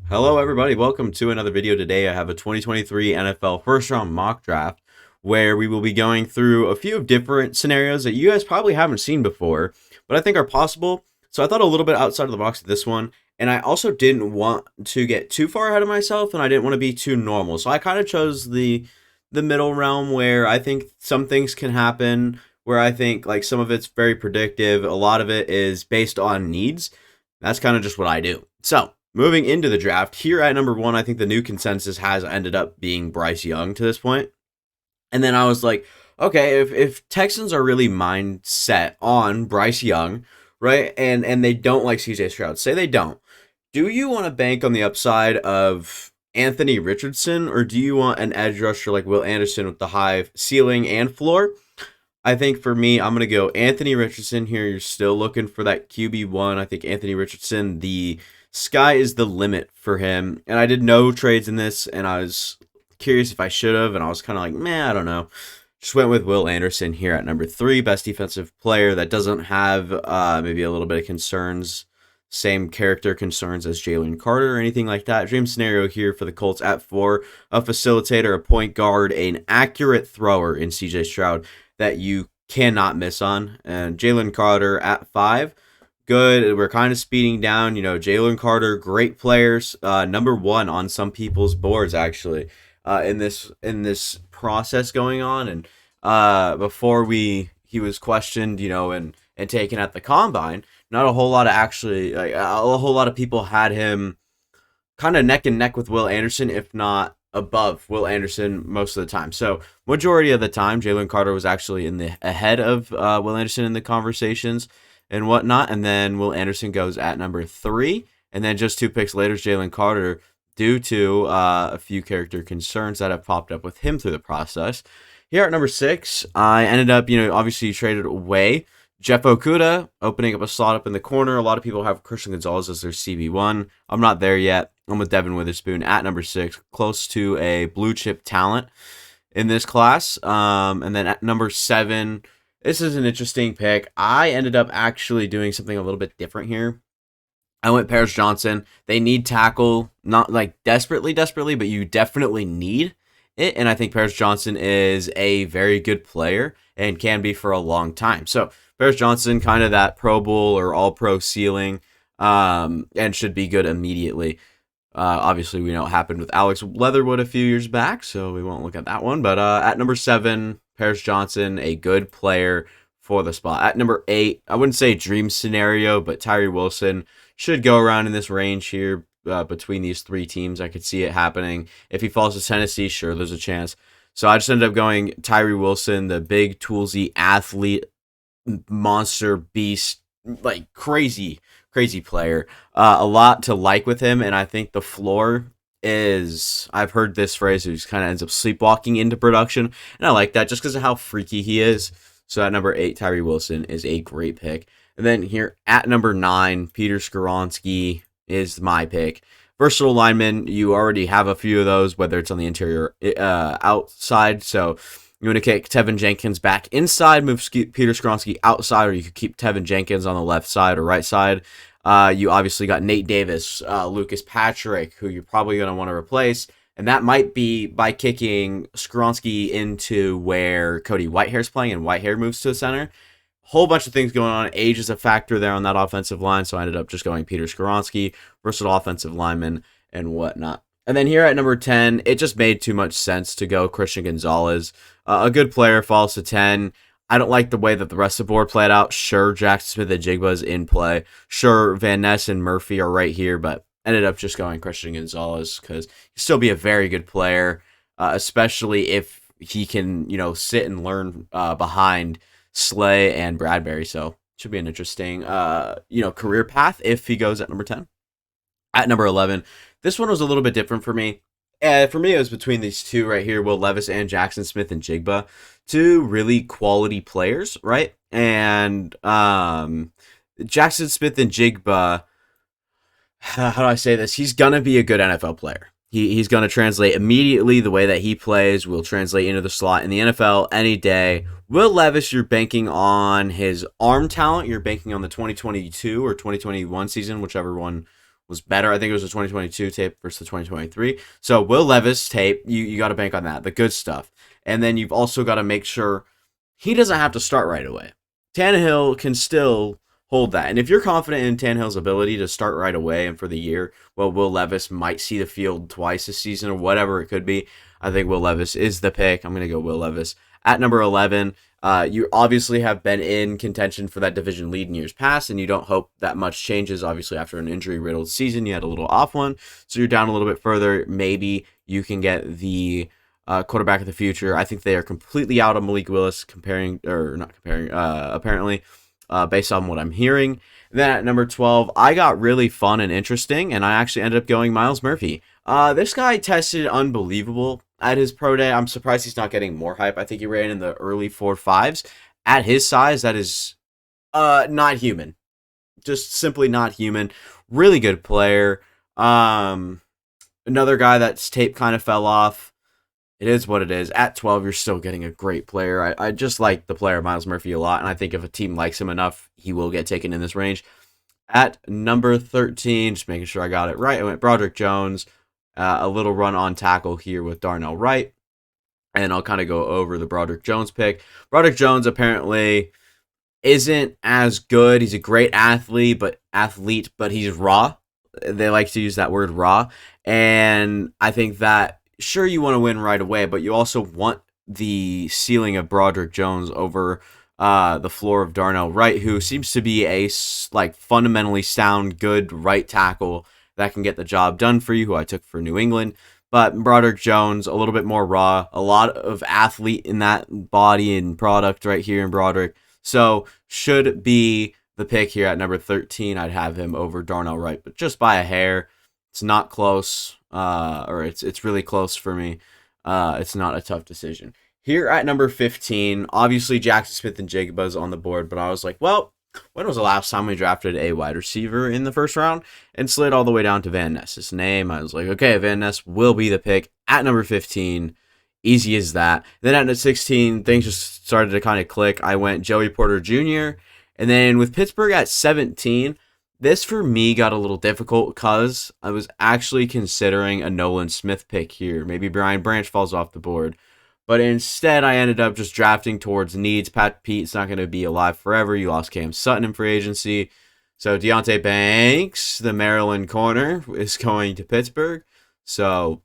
Hello, everybody. Welcome to another video. Today, I have a 2023 NFL first round mock draft where we will be going through a few different scenarios that you guys probably haven't seen before, but I think are possible. So I thought a little bit outside of the box with this one, and I also didn't want to get too far ahead of myself, and I didn't want to be too normal. So I kind of chose the middle realm where I think some things can happen, where I think like some of it's very predictive, a lot of it is based on needs. That's kind of just what I do. So moving into the draft, here at number one, I think the new consensus has ended up being Bryce Young to this point. And then I was like, okay, if Texans are really mindset on Bryce Young, right, and they don't like CJ Stroud, say they don't, do you want to bank on the upside of Anthony Richardson, or do you want an edge rusher like Will Anderson with the high ceiling and floor? I think for me, I'm going to go Anthony Richardson here. You're still looking for that QB1. I think Anthony Richardson, the sky is the limit for him. And I did no trades in this, and I was curious if I should have, and I was kind of like, man, I don't know. Just went with Will Anderson here at number 3, best defensive player that doesn't have maybe a little bit of concerns, same character concerns as Jalen Carter or anything like that. Dream scenario here for the Colts at 4, a facilitator, a point guard, an accurate thrower in CJ Stroud that you cannot miss on. And Jalen Carter at 5. Good. We're kind of speeding down. Jalen Carter, great players. Number 1 on some people's boards, actually, in this process going on. And before he was questioned, and taken at the combine, not a whole lot of actually, like, a whole lot of people had him kind of neck and neck with Will Anderson, if not above Will Anderson most of the time. So majority of the time, Jalen Carter was actually in the ahead of Will Anderson in the conversations and whatnot. And then Will Anderson goes at number 3, and then just 2 picks later, Jalen Carter, due to a few character concerns that have popped up with him through the process. Here at number 6, I ended up, obviously traded away Jeff Okuda, opening up a slot up in the corner. A lot of people have Christian Gonzalez as their CB1. I'm not there yet. I'm with Devin Witherspoon at number 6, close to a blue chip talent in this class. And then at number 7, this is an interesting pick. I ended up actually doing something a little bit different here. I went Paris Johnson. They need tackle, not like desperately, but you definitely need it. And I think Paris Johnson is a very good player and can be for a long time. So Paris Johnson, kind of that Pro Bowl or All Pro ceiling, and should be good immediately. Obviously, we know what happened with Alex Leatherwood a few years back, so we won't look at that one. But at number 7, Paris Johnson, a good player for the spot. At number 8, I wouldn't say dream scenario, but Tyree Wilson should go around in this range here between these 3 teams. I could see it happening. If he falls to Tennessee, sure, there's a chance. So I just ended up going Tyree Wilson, the big, toolsy athlete, monster beast, like crazy player. A lot to like with him, and I think the floor is, I've heard this phrase, he just kind of ends up sleepwalking into production, and I like that just because of how freaky he is. So at number 8, Tyree Wilson is a great pick. And then here at number 9, Peter Skoronski is my pick. Versatile lineman, you already have a few of those, whether it's on the interior outside. So you want to kick Tevin Jenkins back inside, move Peter Skoronski outside, or you could keep Tevin Jenkins on the left side or right side. You obviously got Nate Davis, Lucas Patrick, who you're probably going to want to replace. And that might be by kicking Skoronski into where Cody Whitehair's playing and Whitehair moves to the center. Whole bunch of things going on. Age is a factor there on that offensive line, so I ended up just going Peter Skoronski, versatile offensive lineman, and whatnot. And then here at number 10, it just made too much sense to go Christian Gonzalez. A good player, falls to 10. I don't like the way that the rest of the board played out. Sure, Jackson Smith and Jigba is in play. Sure, Van Ness and Murphy are right here, but ended up just going Christian Gonzalez because he'll still be a very good player, especially if he can, sit and learn behind Slay and Bradbury. So should be an interesting, career path if he goes at number 10. At number 11, this one was a little bit different for me. For me, it was between these 2 right here, Will Levis and Jackson Smith and Jigba. 2 really quality players, right? And Jackson Smith and Jigba, how do I say this? He's going to be a good NFL player. He's going to translate immediately. The way that he plays will translate into the slot in the NFL any day. Will Levis, you're banking on his arm talent. You're banking on the 2022 or 2021 season, whichever one was better. I think it was the 2022 tape versus the 2023. So Will Levis tape, you got to bank on that, the good stuff. And then you've also got to make sure he doesn't have to start right away. Tannehill can still hold that. And if you're confident in Tannehill's ability to start right away and for the year, well, Will Levis might see the field twice this season or whatever it could be. I think Will Levis is the pick. I'm going to go Will Levis. At number 11, you obviously have been in contention for that division lead in years past, and you don't hope that much changes. Obviously, after an injury-riddled season, you had a little off one, so you're down a little bit further. Maybe you can get the quarterback of the future. I think they are completely out on Malik Willis, apparently, based on what I'm hearing. Then at number 12, I got really fun and interesting, and I actually ended up going Myles Murphy. This guy tested unbelievable at his pro day. I'm surprised he's not getting more hype. I think he ran in the early 4.5s. At his size, that is not human. Just simply not human. Really good player. Another guy that's tape kind of fell off. It is what it is. At 12, you're still getting a great player. I just like the player Myles Murphy a lot, and I think if a team likes him enough, he will get taken in this range. At number 13, just making sure I got it right, I went Broderick Jones. A little run on tackle here with Darnell Wright. And I'll kind of go over the Broderick Jones pick. Broderick Jones apparently isn't as good. He's a great athlete, but he's raw. They like to use that word raw. And I think that, sure, you want to win right away, but you also want the ceiling of Broderick Jones over the floor of Darnell Wright, who seems to be a fundamentally sound, good right tackle that can get the job done for you, who I took for New England. But Broderick Jones, a little bit more raw, a lot of athlete in that body and product right here in Broderick. So should be the pick here at number 13. I'd have him over Darnell Wright, but just by a hair. It's not close, or it's really close for me. It's not a tough decision. Here at number 15, obviously Jackson Smith-Njigba's on the board, but I was like, well, when was the last time we drafted a wide receiver in the first round? And slid all the way down to Van Ness's name. I was like, okay, Van Ness will be the pick at number 15. Easy as that. Then at number 16, things just started to kind of click. I went Joey Porter Jr. And then with Pittsburgh at 17, this for me got a little difficult because I was actually considering a Nolan Smith pick here. Maybe Brian Branch falls off the board. But instead, I ended up just drafting towards needs. Pat Pete's not going to be alive forever. You lost Cam Sutton in free agency. So Deonte Banks, the Maryland corner, is going to Pittsburgh. So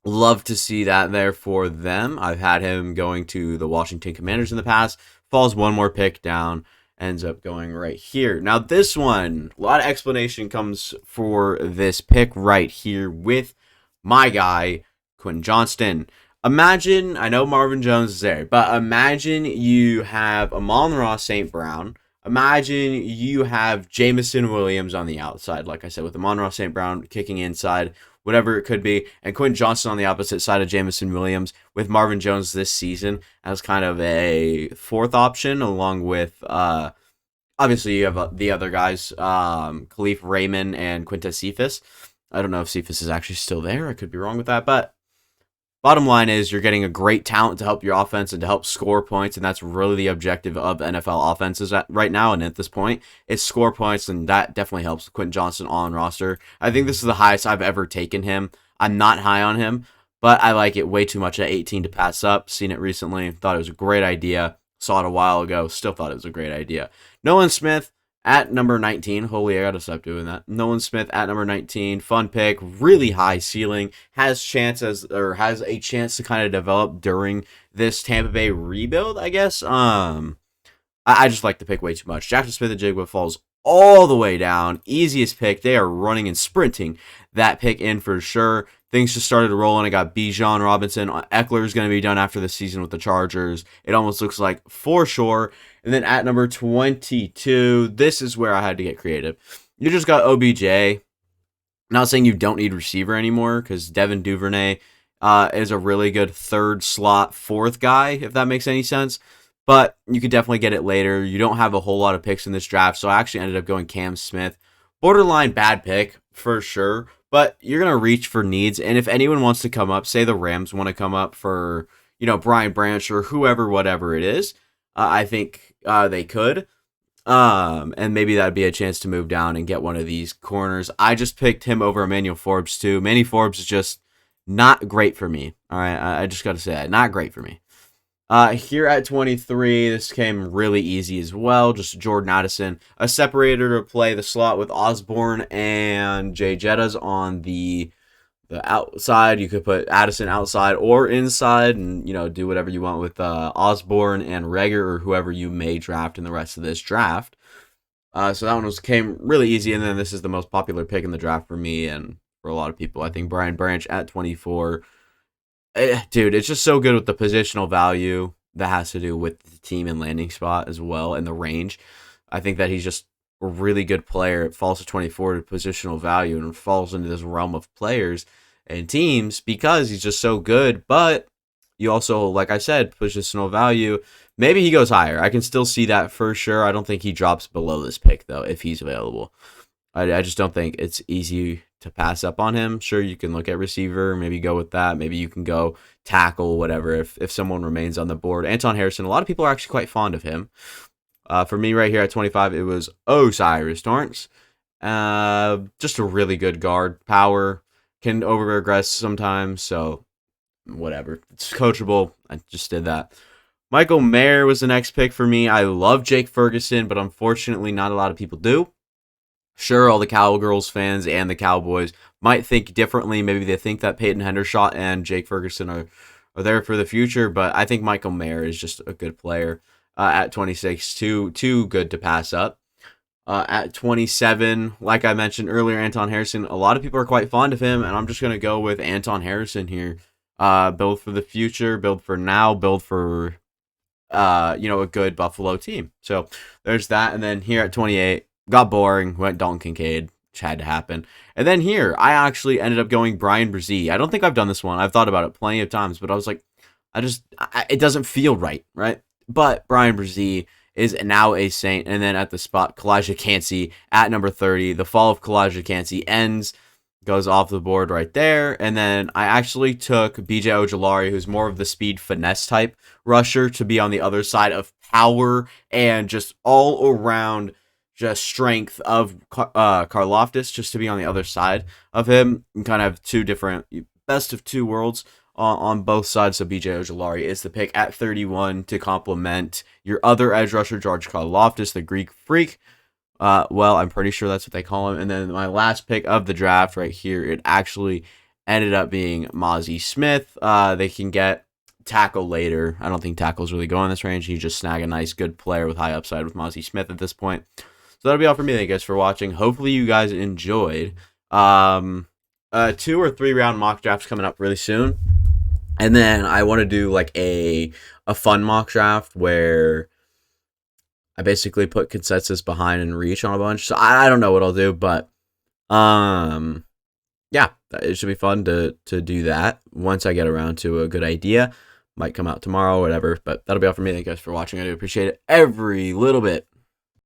love to see that there for them. I've had him going to the Washington Commanders in the past. Falls one more pick down. Ends up going right here. Now this one, a lot of explanation comes for this pick right here with my guy, Quentin Johnston. Imagine, I know Marvin Jones is there, but imagine you have Amon-Ra St. Brown. Imagine you have Jameson Williams on the outside, like I said, with Amon-Ra St. Brown kicking inside, whatever it could be, and Quentin Johnston on the opposite side of Jameson Williams with Marvin Jones this season as kind of a fourth option, along with, obviously you have the other guys, Khalif Raymond and Quintez Cephas. I don't know if Cephas is actually still there. I could be wrong with that, but bottom line is you're getting a great talent to help your offense and to help score points, and that's really the objective of NFL offenses right now. And at this point, it's score points, and that definitely helps Quentin Johnston on roster. I think this is the highest I've ever taken him. I'm not high on him, but I like it way too much at 18 to pass up. Seen it recently, thought it was a great idea. Saw it a while ago, still thought it was a great idea. Nolan Smith at number 19. Holy, I gotta stop doing that. Nolan Smith at number 19. Fun pick, really high ceiling. Has a chance to kind of develop during this Tampa Bay rebuild, I guess. I just like the pick way too much. Jackson Smith-Njigba falls all the way down. Easiest pick. They are running and sprinting that pick in for sure. Things just started rolling. I got Bijan Robinson. Eckler is going to be done after the season with the Chargers. It almost looks like for sure. And then at number 22, this is where I had to get creative. You just got OBJ. Not saying you don't need receiver anymore, because Devin Duvernay is a really good third slot, fourth guy, if that makes any sense. But you could definitely get it later. You don't have a whole lot of picks in this draft, so I actually ended up going Cam Smith. Borderline bad pick, for sure. But you're going to reach for needs. And if anyone wants to come up, say the Rams want to come up for, Brian Branch or whoever, whatever it is, I think they could. And maybe that'd be a chance to move down and get one of these corners. I just picked him over Emmanuel Forbes too. Manny Forbes is just not great for me. All right, I just got to say that, not great for me. Here at 23, this came really easy as well. Just Jordan Addison, a separator to play the slot with Osborne and Jay Jettas on the outside. You could put Addison outside or inside, and do whatever you want with Osborne and Reger or whoever you may draft in the rest of this draft. So that one came really easy, and then this is the most popular pick in the draft for me and for a lot of people. I think Brian Branch at 24. Dude, it's just so good with the positional value that has to do with the team and landing spot as well and the range. I think that he's just a really good player. It falls to 24 to positional value and falls into this realm of players and teams because he's just so good. But you also, like I said, positional value. Maybe he goes higher. I can still see that for sure. I don't think he drops below this pick, though, if he's available. I just don't think it's easy to pass up on him. Sure, you can look at receiver, maybe go with that. Maybe you can go tackle, whatever, if someone remains on the board. Anton Harrison, a lot of people are actually quite fond of him. For me right here at 25, it was O'Cyrus Torrence. Just a really good guard. Power, can over-aggress sometimes, so whatever. It's coachable. I just did that. Michael Mayer was the next pick for me. I love Jake Ferguson, but unfortunately not a lot of people do. Sure, all the Cowgirls fans and the Cowboys might think differently. Maybe they think that Peyton Hendershot and Jake Ferguson are there for the future, but I think Michael Mayer is just a good player at 26, too good to pass up. At 27, like I mentioned earlier, Anton Harrison, a lot of people are quite fond of him, and I'm just going to go with Anton Harrison here. Build for the future, build for now, build for, a good Buffalo team. So there's that, and then here at 28, got boring, went Dalton Kincaid, which had to happen. And then here, I actually ended up going Brian Brzee. I don't think I've done this one. I've thought about it plenty of times, but I was like, it doesn't feel right? But Brian Brzee is now a Saint. And then at the spot, Kalijah Cansey at number 30. The fall of Kalijah Cansey ends, goes off the board right there. And then I actually took BJ Ojulari, who's more of the speed finesse type rusher, to be on the other side of power and just all around just strength of Karlaftis, just to be on the other side of him and kind of two different best of two worlds on both sides. So BJ Ojulari is the pick at 31 to complement your other edge rusher, George Karlaftis, the Greek freak. Well, I'm pretty sure that's what they call him. And then my last pick of the draft right here, it actually ended up being Mozzie Smith. They can get tackle later. I don't think tackles really go in this range. You just snag a nice, good player with high upside with Mozzie Smith at this point. So that'll be all for me. Thank you guys for watching. Hopefully you guys enjoyed. 2 or 3 round mock drafts coming up really soon. And then I want to do like a fun mock draft where I basically put consensus behind and reach on a bunch. So I don't know what I'll do, but yeah, it should be fun to do that once I get around to a good idea. Might come out tomorrow, whatever. But that'll be all for me. Thank you guys for watching. I do appreciate it every little bit.